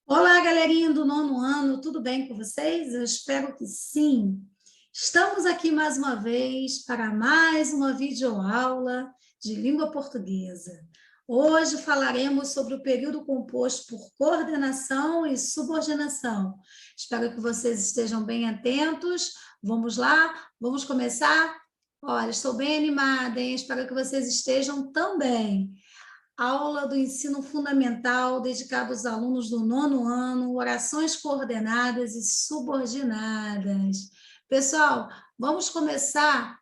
Olá, galerinha do nono ano, tudo bem com vocês? Eu espero que sim. Estamos aqui mais uma vez para mais uma videoaula de língua portuguesa. Hoje falaremos sobre o período composto por coordenação e subordinação. Espero que vocês estejam bem atentos. Vamos lá? Vamos começar? Olha, estou bem animada, hein? Espero que vocês estejam também. Aula do ensino fundamental dedicada aos alunos do nono ano, orações coordenadas e subordinadas. Pessoal, vamos começar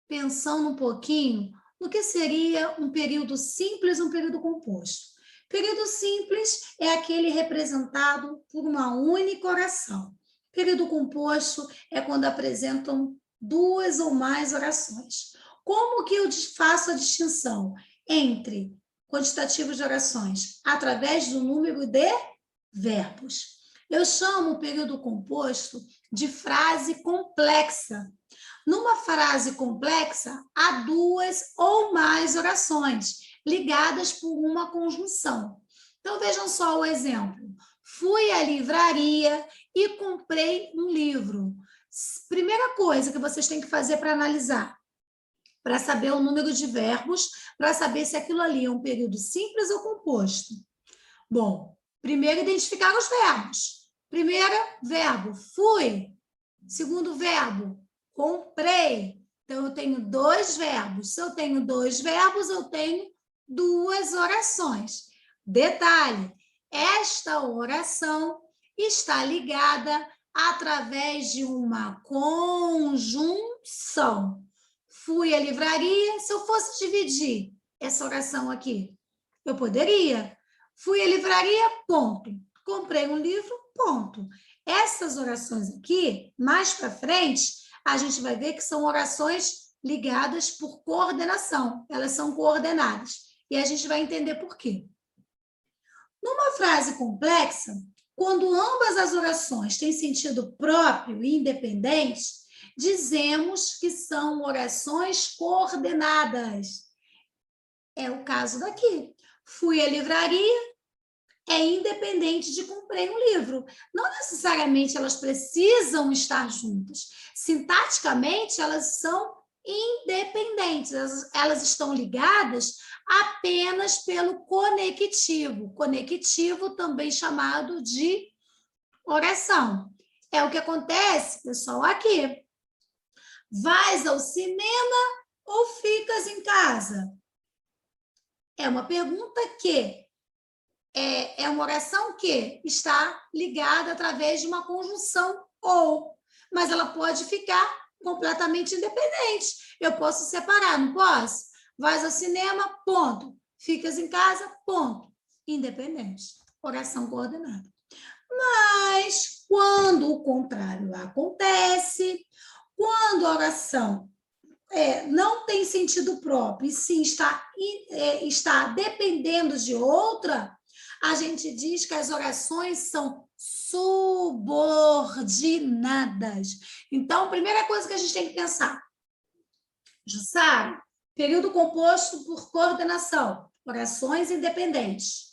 pensando um pouquinho no que seria um período simples e um período composto. Período simples é aquele representado por uma única oração. Período composto é quando apresentam duas ou mais orações. Como que eu faço a distinção entre quantitativos de orações? Através do número de verbos. Eu chamo o período composto de frase complexa. Numa frase complexa, há duas ou mais orações, ligadas por uma conjunção. Então, vejam só o exemplo. Fui à livraria e comprei um livro. Primeira coisa que vocês têm que fazer para analisar, para saber o número de verbos, para saber se aquilo ali é um período simples ou composto. Bom, primeiro identificar os verbos. Primeiro verbo, fui. Segundo verbo, comprei. Então, eu tenho dois verbos. Se eu tenho dois verbos, eu tenho duas orações. Detalhe, esta oração está ligada através de uma conjunção. Fui à livraria. Se eu fosse dividir essa oração aqui, eu poderia. Fui à livraria, ponto. Comprei um livro, ponto. Essas orações aqui, mais para frente, a gente vai ver que são orações ligadas por coordenação. Elas são coordenadas. E a gente vai entender por quê. Numa frase complexa, quando ambas as orações têm sentido próprio e independente, dizemos que são orações coordenadas. É o caso daqui. Fui à livraria, é independente de comprei um livro. Não necessariamente elas precisam estar juntas. Sintaticamente, elas são independentes. Elas estão ligadas apenas pelo conectivo. Conectivo também chamado de oração. É o que acontece, pessoal, aqui. Vais ao cinema ou ficas em casa? É uma pergunta que é uma oração que está ligada através de uma conjunção ou, mas ela pode ficar completamente independente. Eu posso separar, não posso? Vais ao cinema, ponto. Ficas em casa, ponto. Independente. Oração coordenada. Mas, quando o contrário acontece, quando a oração não tem sentido próprio e sim está dependendo de outra, a gente diz que as orações são subordinadas. Então, a primeira coisa que a gente tem que pensar, Jussara, período composto por coordenação, orações independentes.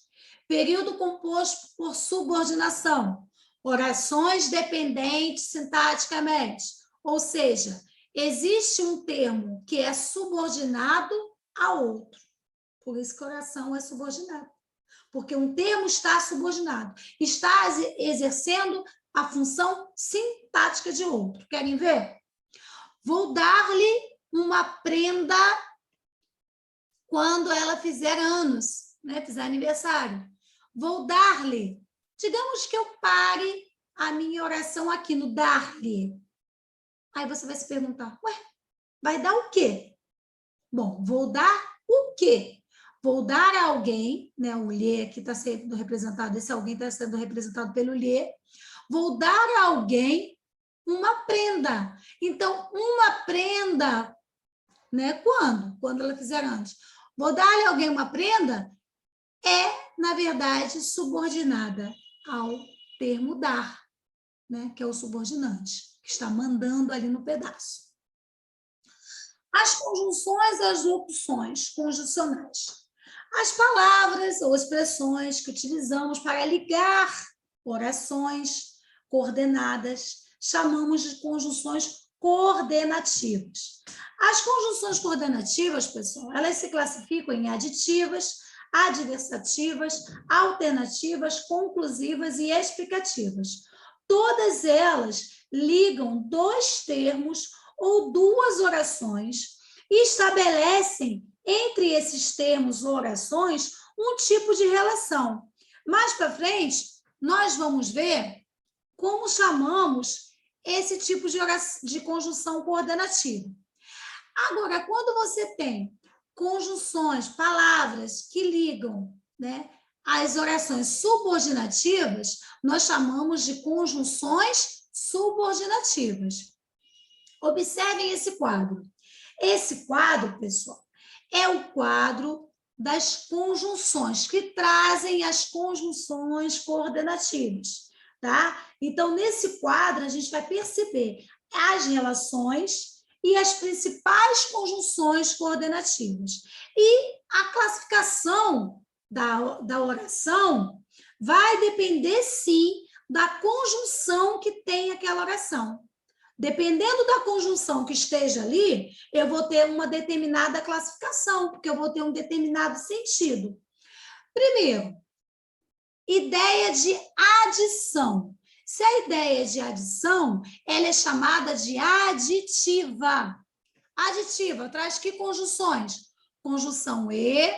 Período composto por subordinação, orações dependentes sintaticamente. Ou seja, existe um termo que é subordinado a outro. Por isso que oração é subordinada. Porque um termo está subordinado, está exercendo a função sintática de outro. Querem ver? Vou dar-lhe uma prenda quando ela fizer anos, né? Fizer aniversário. Vou dar-lhe. Digamos que eu pare a minha oração aqui no dar-lhe. Aí você vai se perguntar, ué, vai dar o quê? Bom, vou dar o quê? Vou dar a alguém, né, o lhe aqui está sendo representado, esse alguém está sendo representado pelo lhe, vou dar a alguém uma prenda. Então, uma prenda, né, quando? Quando ela fizer antes. Vou dar a alguém uma prenda na verdade, subordinada ao termo dar, né, que é o subordinante, que está mandando ali no pedaço. As conjunções e as locuções conjuncionais. As palavras ou expressões que utilizamos para ligar orações coordenadas, chamamos de conjunções coordenativas. As conjunções coordenativas, pessoal, elas se classificam em aditivas, adversativas, alternativas, conclusivas e explicativas. Todas elas ligam dois termos ou duas orações e estabelecem entre esses termos ou orações um tipo de relação. Mais para frente, nós vamos ver como chamamos esse tipo de conjunção coordenativa. Agora, quando você tem conjunções, palavras que ligam, né, as orações subordinativas, nós chamamos de conjunções subordinativas. Observem esse quadro. Esse quadro, pessoal, é o quadro das conjunções, que trazem as conjunções coordenativas, tá? Então, nesse quadro, a gente vai perceber as relações e as principais conjunções coordenativas. E a classificação da oração vai depender, sim, da conjunção que tem aquela oração. Dependendo da conjunção que esteja ali, eu vou ter uma determinada classificação, porque eu vou ter um determinado sentido. Primeiro, ideia de adição. Se a ideia de adição, ela é chamada de aditiva. Aditiva traz que conjunções? Conjunção e,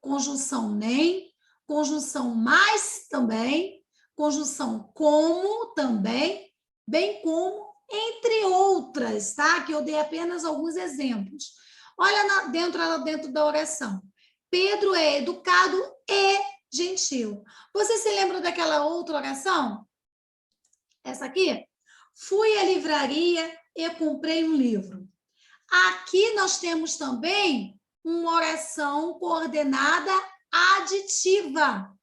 conjunção nem, conjunção mais também, conjunção como também, bem como entre outras, tá? Que eu dei apenas alguns exemplos. Olha dentro da oração. Pedro é educado e gentil. Você se lembra daquela outra oração? Essa aqui? Fui à livraria e comprei um livro. Aqui nós temos também uma oração coordenada aditiva.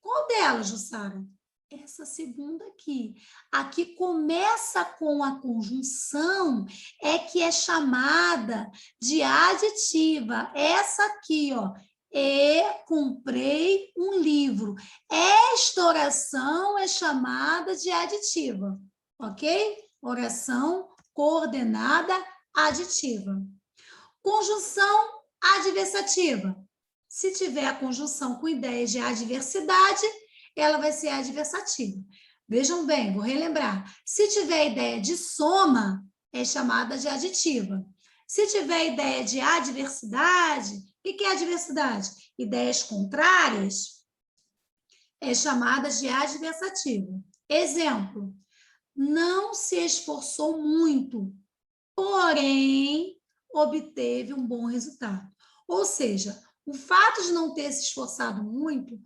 Qual delas, Jussara? Essa segunda aqui. Aqui começa com a conjunção, é que é chamada de aditiva. Essa aqui, ó. E comprei um livro. Esta oração é chamada de aditiva, ok? Oração coordenada aditiva. Conjunção adversativa. Se tiver a conjunção com ideia de adversidade, ela vai ser adversativa. Vejam bem, vou relembrar. Se tiver ideia de soma, é chamada de aditiva. Se tiver ideia de adversidade, o que é adversidade? Ideias contrárias, é chamada de adversativa. Exemplo, não se esforçou muito, porém obteve um bom resultado. Ou seja, o fato de não ter se esforçado muito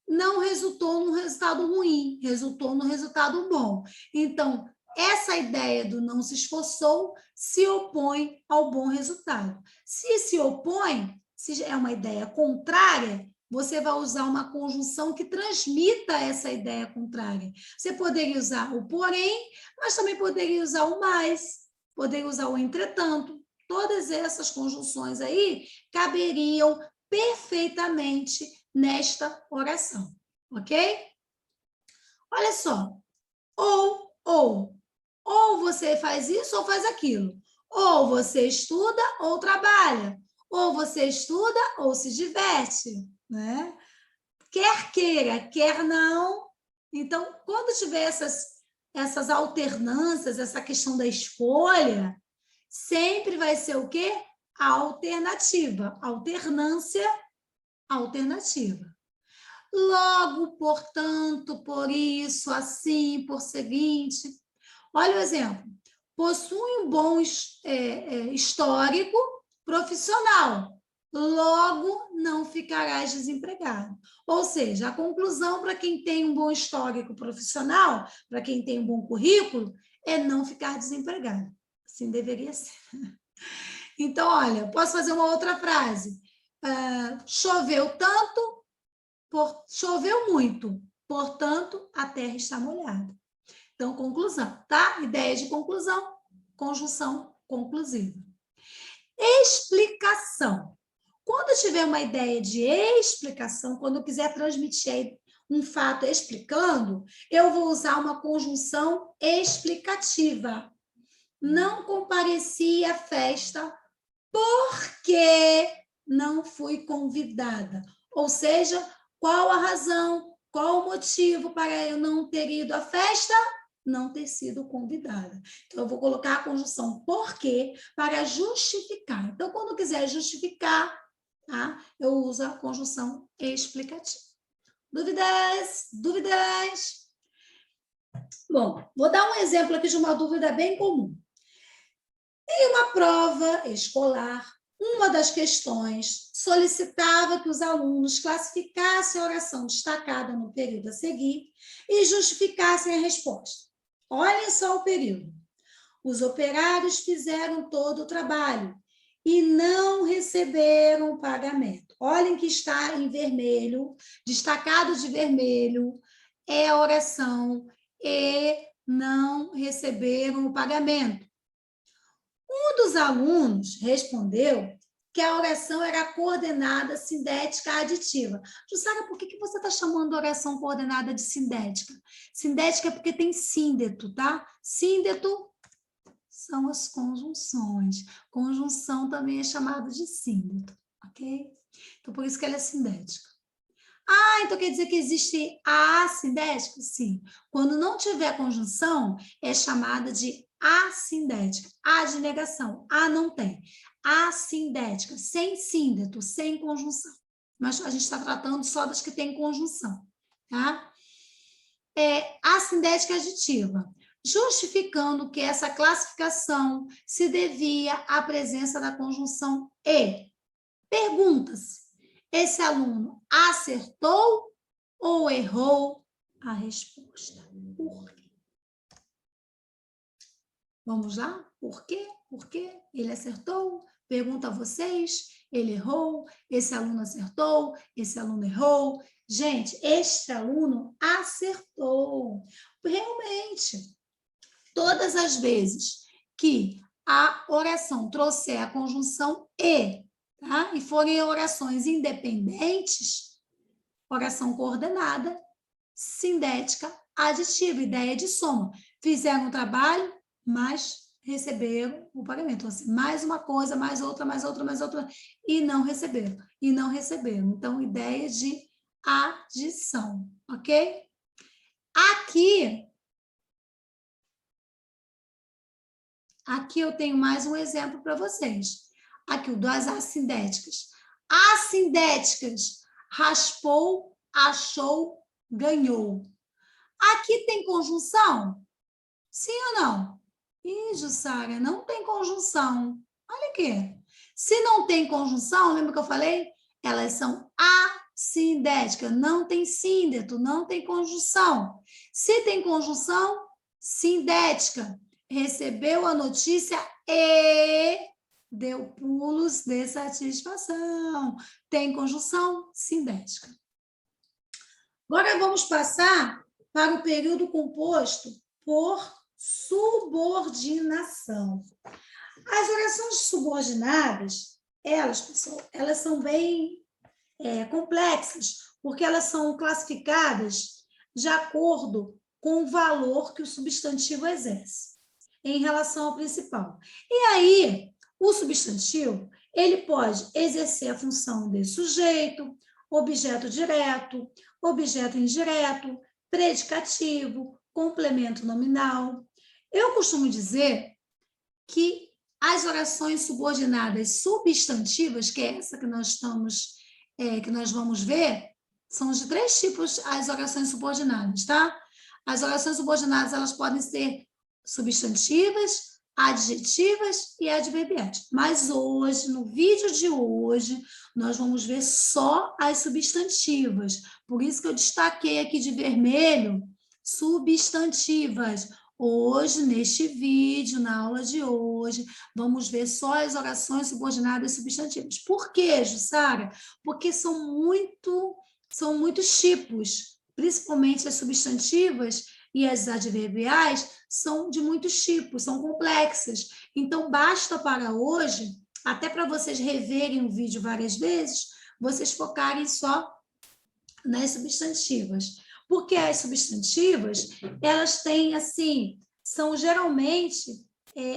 não resultou num resultado ruim, resultou num resultado bom. Então, essa ideia do não se esforçou se opõe ao bom resultado. Se opõe, se é uma ideia contrária, você vai usar uma conjunção que transmita essa ideia contrária. Você poderia usar o porém, mas também poderia usar o mais, poderia usar o entretanto. Todas essas conjunções aí caberiam perfeitamente nesta oração, ok? Olha só, ou você faz isso ou faz aquilo. Ou você estuda ou trabalha. Ou você estuda ou se diverte, né? Quer queira, quer não. Então, quando tiver essas alternâncias, essa questão da escolha, sempre vai ser o quê? A alternativa. Alternância, alternativa. Logo, portanto, por isso, assim, por seguinte. Olha o exemplo. Possui um bom histórico profissional. Logo, não ficarás desempregado. Ou seja, a conclusão para quem tem um bom histórico profissional, para quem tem um bom currículo, é não ficar desempregado. Assim deveria ser. Então, olha, posso fazer uma outra frase. Choveu tanto, choveu muito, portanto, a terra está molhada. Então, conclusão, tá? Ideia de conclusão, conjunção conclusiva. Explicação. Quando tiver uma ideia de explicação, quando eu quiser transmitir um fato explicando, eu vou usar uma conjunção explicativa. Não compareci à festa porque não fui convidada. Ou seja, qual a razão, qual o motivo para eu não ter ido à festa? Não ter sido convidada. Então, eu vou colocar a conjunção porque para justificar. Então, quando quiser justificar, tá? Eu uso a conjunção explicativa. Dúvidas? Dúvidas? Bom, vou dar um exemplo aqui de uma dúvida bem comum. Em uma prova escolar, uma das questões solicitava que os alunos classificassem a oração destacada no período a seguir e justificassem a resposta. Olhem só o período. Os operários fizeram todo o trabalho e não receberam o pagamento. Olhem que está em vermelho, destacado de vermelho, é a oração e não receberam o pagamento. Um dos alunos respondeu que a oração era coordenada sindética aditiva. Jussara, por que você está chamando a oração coordenada de sindética? Sindética é porque tem síndeto, tá? Síndeto são as conjunções. Conjunção também é chamada de síndeto, ok? Então, por isso que ela é sindética. Ah, então quer dizer que existe a assindética? Sim. Quando não tiver conjunção, é chamada de assindética. A de negação. A não tem. Assindética, sem síndeto, sem conjunção. Mas a gente está tratando só das que têm conjunção, tá? Assindética aditiva, justificando que essa classificação se devia à presença da conjunção e. Pergunta-se: esse aluno acertou ou errou a resposta? Por quê? Vamos lá? Por quê? Por quê? Ele acertou? Pergunto a vocês. Ele errou? Esse aluno acertou? Esse aluno errou? Gente, este aluno acertou. Realmente, todas as vezes que a oração trouxer a conjunção e, tá? E forem orações independentes, oração coordenada, sindética, aditiva, ideia de soma. Fizeram o trabalho, mas receberam o pagamento. Então, assim, mais uma coisa, mais outra, mais outra, mais outra, e não receberam. E não receberam. Então, ideia de adição, ok? Aqui eu tenho mais um exemplo para vocês. Aqui, o das assindéticas. Assindéticas, raspou, achou, ganhou. Aqui tem conjunção? Sim ou não? Ih, Jussara, não tem conjunção. Olha aqui. Se não tem conjunção, lembra que eu falei? Elas são assindéticas, não tem síndeto, não tem conjunção. Se tem conjunção, sindética. Recebeu a notícia e deu pulos de satisfação. Tem conjunção, sindética. Agora vamos passar para o período composto por subordinação. As orações subordinadas, pessoal, elas são bem complexas, porque elas são classificadas de acordo com o valor que o substantivo exerce em relação ao principal. E aí, o substantivo, ele pode exercer a função de sujeito, objeto direto, objeto indireto, predicativo, complemento nominal. Eu costumo dizer que as orações subordinadas substantivas, que é essa que nós vamos ver, são de 3 tipos as orações subordinadas, tá? As orações subordinadas, elas podem ser substantivas, adjetivas e adverbiais. Mas hoje, no vídeo de hoje, nós vamos ver só as substantivas. Por isso que eu destaquei aqui de vermelho, substantivas. Hoje, neste vídeo, na aula de hoje, vamos ver só as orações subordinadas substantivas. Por quê, Jussara? Porque são muitos tipos, principalmente as substantivas e as adverbiais são de muitos tipos, são complexas. Então, basta para hoje, até para vocês reverem o vídeo várias vezes, vocês focarem só nas substantivas. Porque as substantivas, elas têm, assim, são geralmente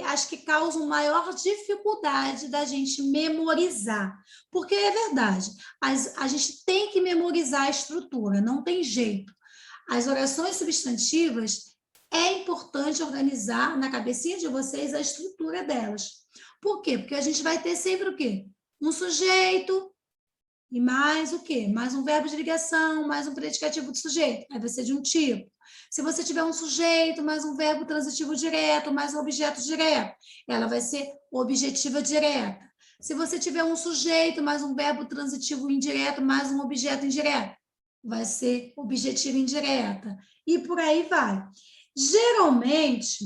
as que causam maior dificuldade da gente memorizar. Porque é verdade, a gente tem que memorizar a estrutura, não tem jeito. As orações substantivas, é importante organizar na cabecinha de vocês a estrutura delas. Por quê? Porque a gente vai ter sempre o quê? Um sujeito, e mais o quê? Mais um verbo de ligação, mais um predicativo do sujeito. Aí vai ser de um tipo. Se você tiver um sujeito, mais um verbo transitivo direto, mais um objeto direto, ela vai ser objetiva direta. Se você tiver um sujeito, mais um verbo transitivo indireto, mais um objeto indireto, vai ser objetiva indireta. E por aí vai. Geralmente,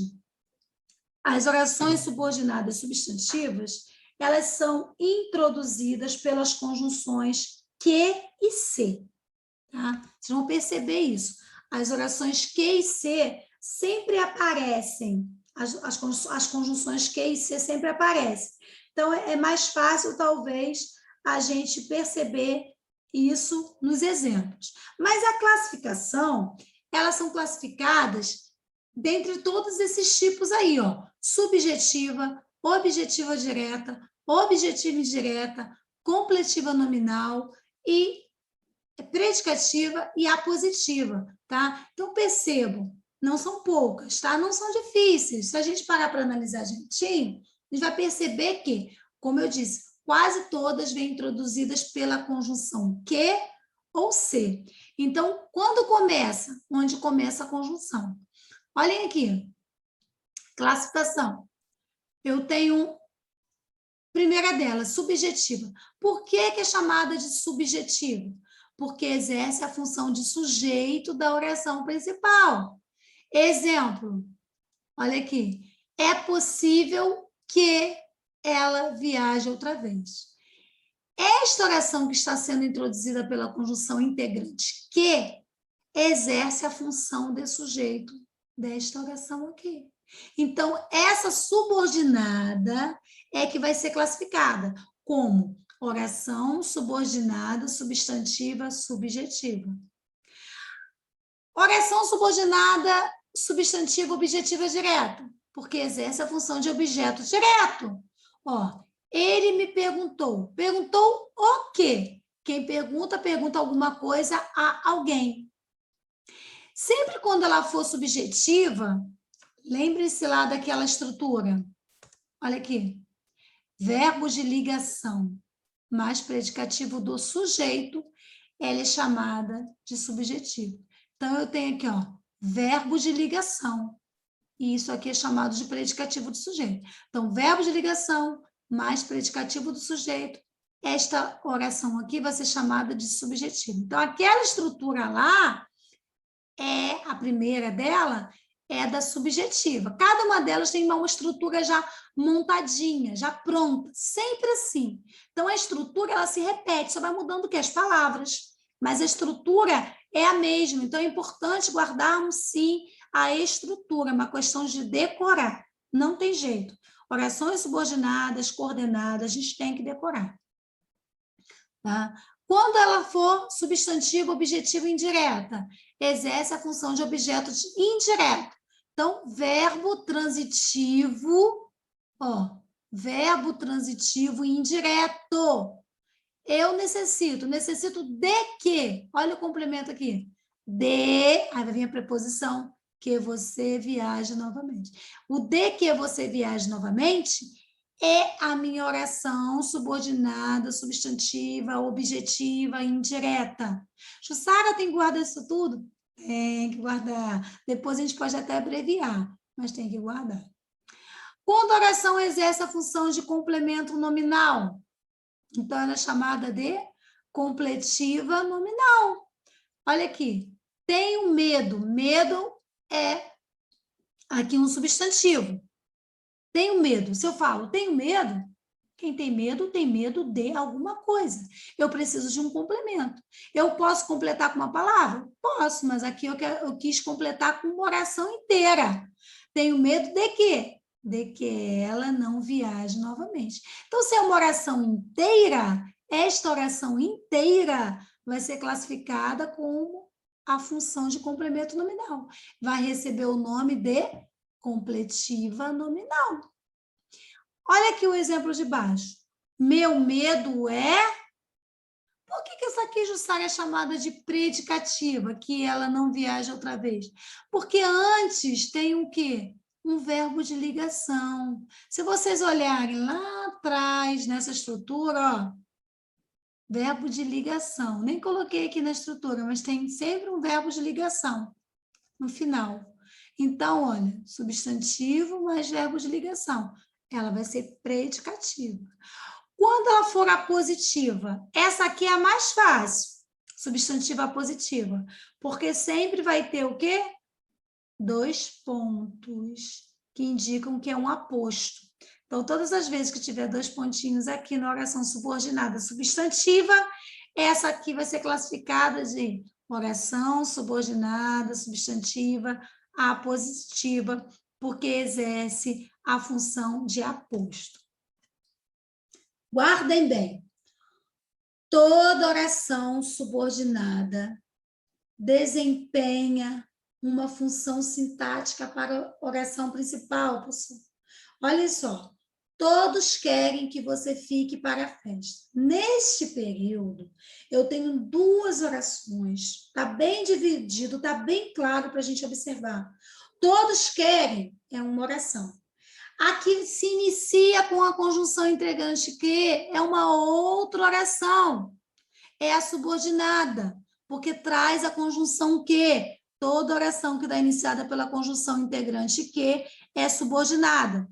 as orações subordinadas substantivas, elas são introduzidas pelas conjunções que e se. Tá? Vocês vão perceber isso. As orações que e se sempre aparecem. As conjunções que e se sempre aparecem. Então, é mais fácil, talvez, a gente perceber isso nos exemplos. Mas a classificação, elas são classificadas dentre todos esses tipos aí, ó. Subjetiva, objetiva direta, objetiva indireta, completiva nominal e predicativa e apositiva, tá? Então, percebam, não são poucas, tá? Não são difíceis. Se a gente parar para analisar direitinho, a gente vai perceber que, como eu disse, quase todas vêm introduzidas pela conjunção que ou se. Então, quando começa? Onde começa a conjunção? Olhem aqui, classificação. Eu tenho, primeira delas, subjetiva. Por que é chamada de subjetiva? Porque exerce a função de sujeito da oração principal. Exemplo, olha aqui. É possível que ela viaje outra vez. Esta oração que está sendo introduzida pela conjunção integrante que exerce a função de sujeito desta oração aqui. Então, essa subordinada é que vai ser classificada como oração subordinada, substantiva, subjetiva. Oração subordinada, substantiva, objetiva direta, porque exerce a função de objeto direto. Ó, ele me perguntou. Perguntou o quê? Quem pergunta, pergunta alguma coisa a alguém. Sempre quando ela for subjetiva, lembre-se lá daquela estrutura. Olha aqui. Verbo de ligação mais predicativo do sujeito, ela é chamada de subjetivo. Então, eu tenho aqui, ó, verbo de ligação. E isso aqui é chamado de predicativo do sujeito. Então, verbo de ligação mais predicativo do sujeito. Esta oração aqui vai ser chamada de subjetivo. Então, aquela estrutura lá, a primeira dela é da subjetiva. Cada uma delas tem uma estrutura já montadinha, já pronta, sempre assim. Então, a estrutura ela se repete, só vai mudando o que? As palavras. Mas a estrutura é a mesma. Então, é importante guardarmos, sim, a estrutura, uma questão de decorar. Não tem jeito. Orações subordinadas, coordenadas, a gente tem que decorar. Tá? Quando ela for substantivo, objetivo indireta, exerce a função de objeto indireto. Então, verbo transitivo, ó, verbo transitivo indireto. Eu necessito de quê? Olha o complemento aqui. De, aí vai vir a preposição, que você viaje novamente. O de que você viaje novamente é a minha oração subordinada, substantiva, objetiva, indireta. Jussara, tem que guardar isso tudo? Tem que guardar. Depois a gente pode até abreviar, mas tem que guardar. Quando a oração exerce a função de complemento nominal, então ela é chamada de completiva nominal. Olha aqui, tenho medo. Medo é aqui um substantivo. Tenho medo. Se eu falo tenho medo, quem tem medo de alguma coisa. Eu preciso de um complemento. Eu posso completar com uma palavra? Posso, mas aqui eu quis completar com uma oração inteira. Tenho medo de quê? De que ela não viaje novamente. Então, se é uma oração inteira, esta oração inteira vai ser classificada como a função de complemento nominal. Vai receber o nome de completiva nominal. Olha aqui o exemplo de baixo. Meu medo é... Por que essa aqui, Jussara, é chamada de predicativa, que ela não viaja outra vez? Porque antes tem o quê? Um verbo de ligação. Se vocês olharem lá atrás, nessa estrutura, ó, verbo de ligação. Nem coloquei aqui na estrutura, mas tem sempre um verbo de ligação no final. Então, olha, substantivo mais verbo de ligação. Ela vai ser predicativa. Quando ela for apositiva, essa aqui é a mais fácil, substantiva apositiva, porque sempre vai ter o quê? 2 pontos, que indicam que é um aposto. Então, todas as vezes que tiver 2 pontinhos aqui na oração subordinada substantiva, essa aqui vai ser classificada de oração subordinada substantiva apositiva, porque exerce a função de aposto. Guardem bem. Toda oração subordinada desempenha uma função sintática para a oração principal, pessoal. Olha só. Todos querem que você fique para a festa. Neste período, eu tenho 2 orações. Está bem dividido, está bem claro para a gente observar. Todos querem é uma oração. Aqui se inicia com a conjunção integrante que é uma outra oração. É a subordinada, porque traz a conjunção que. Toda oração que está iniciada pela conjunção integrante que é subordinada.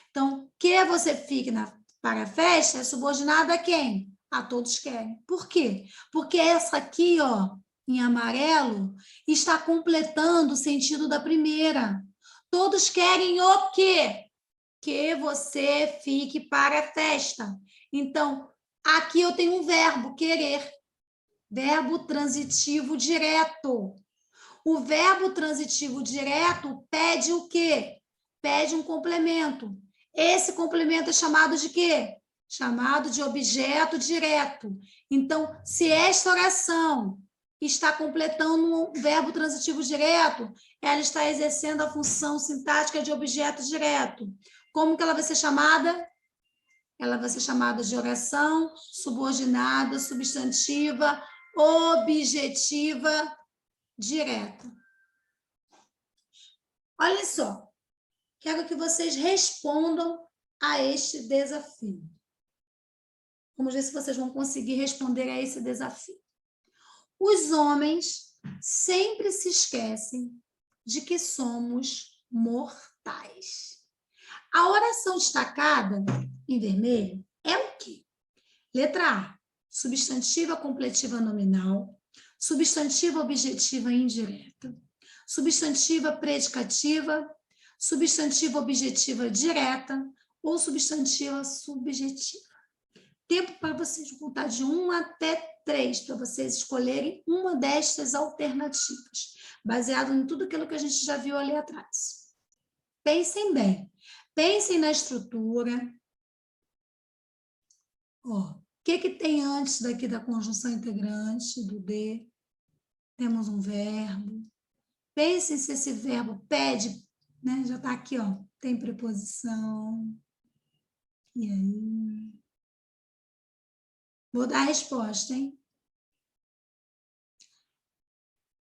Então, que você fique para a festa é subordinada a quem? A todos querem. Por quê? Porque essa aqui, ó, em amarelo, está completando o sentido da primeira. Todos querem o quê? Que você fique para a festa. Então, aqui eu tenho um verbo, querer. Verbo transitivo direto. O verbo transitivo direto pede o quê? Pede um complemento. Esse complemento é chamado de quê? Chamado de objeto direto. Então, se esta oração está completando um verbo transitivo direto, ela está exercendo a função sintática de objeto direto. Como que ela vai ser chamada? Ela vai ser chamada de oração subordinada, substantiva, objetiva, direta. Olha só, quero que vocês respondam a este desafio. Vamos ver se vocês vão conseguir responder a esse desafio. Os homens sempre se esquecem de que somos mortais. A oração destacada em vermelho é o quê? Letra A, substantiva completiva nominal, substantiva objetiva indireta, substantiva predicativa, substantiva objetiva direta ou substantiva subjetiva. Tempo para vocês contar de 1 até 3, para vocês escolherem uma destas alternativas, baseado em tudo aquilo que a gente já viu ali atrás. Pensem bem. Pensem na estrutura. Ó, o que tem antes daqui da conjunção integrante, do D? Temos um verbo. Pensem se esse verbo pede, né? Já está aqui, ó, tem preposição. E aí? Vou dar a resposta, hein?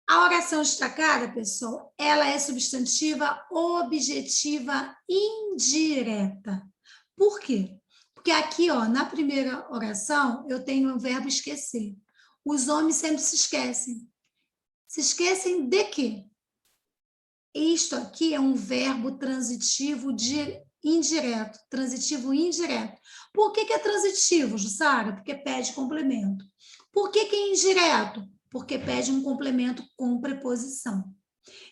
A oração destacada, pessoal, ela é substantiva objetiva indireta. Por quê? Porque aqui, ó, na primeira oração, eu tenho o verbo esquecer. Os homens sempre se esquecem. Se esquecem de quê? Isto aqui é um verbo transitivo indireto. Transitivo indireto. Por que é transitivo, Jussara? Porque pede complemento. Por que é indireto? Porque pede um complemento com preposição.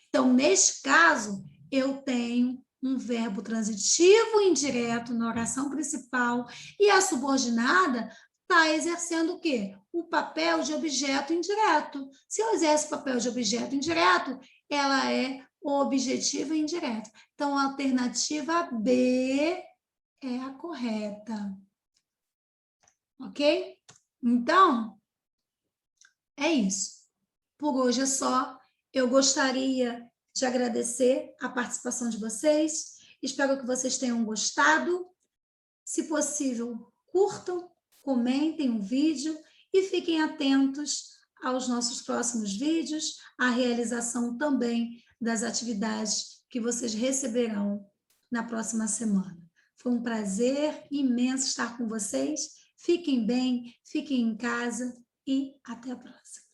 Então, neste caso, eu tenho um verbo transitivo indireto na oração principal e a subordinada está exercendo o quê? O papel de objeto indireto. Se eu exerço o papel de objeto indireto, ela é objetiva indireta. Então, a alternativa B é a correta. Ok? Então, é isso. Por hoje é só. Eu gostaria de agradecer a participação de vocês. Espero que vocês tenham gostado. Se possível, curtam, comentem o vídeo e fiquem atentos aos nossos próximos vídeos, à realização também das atividades que vocês receberão na próxima semana. Foi um prazer imenso estar com vocês. Fiquem bem, fiquem em casa e até a próxima.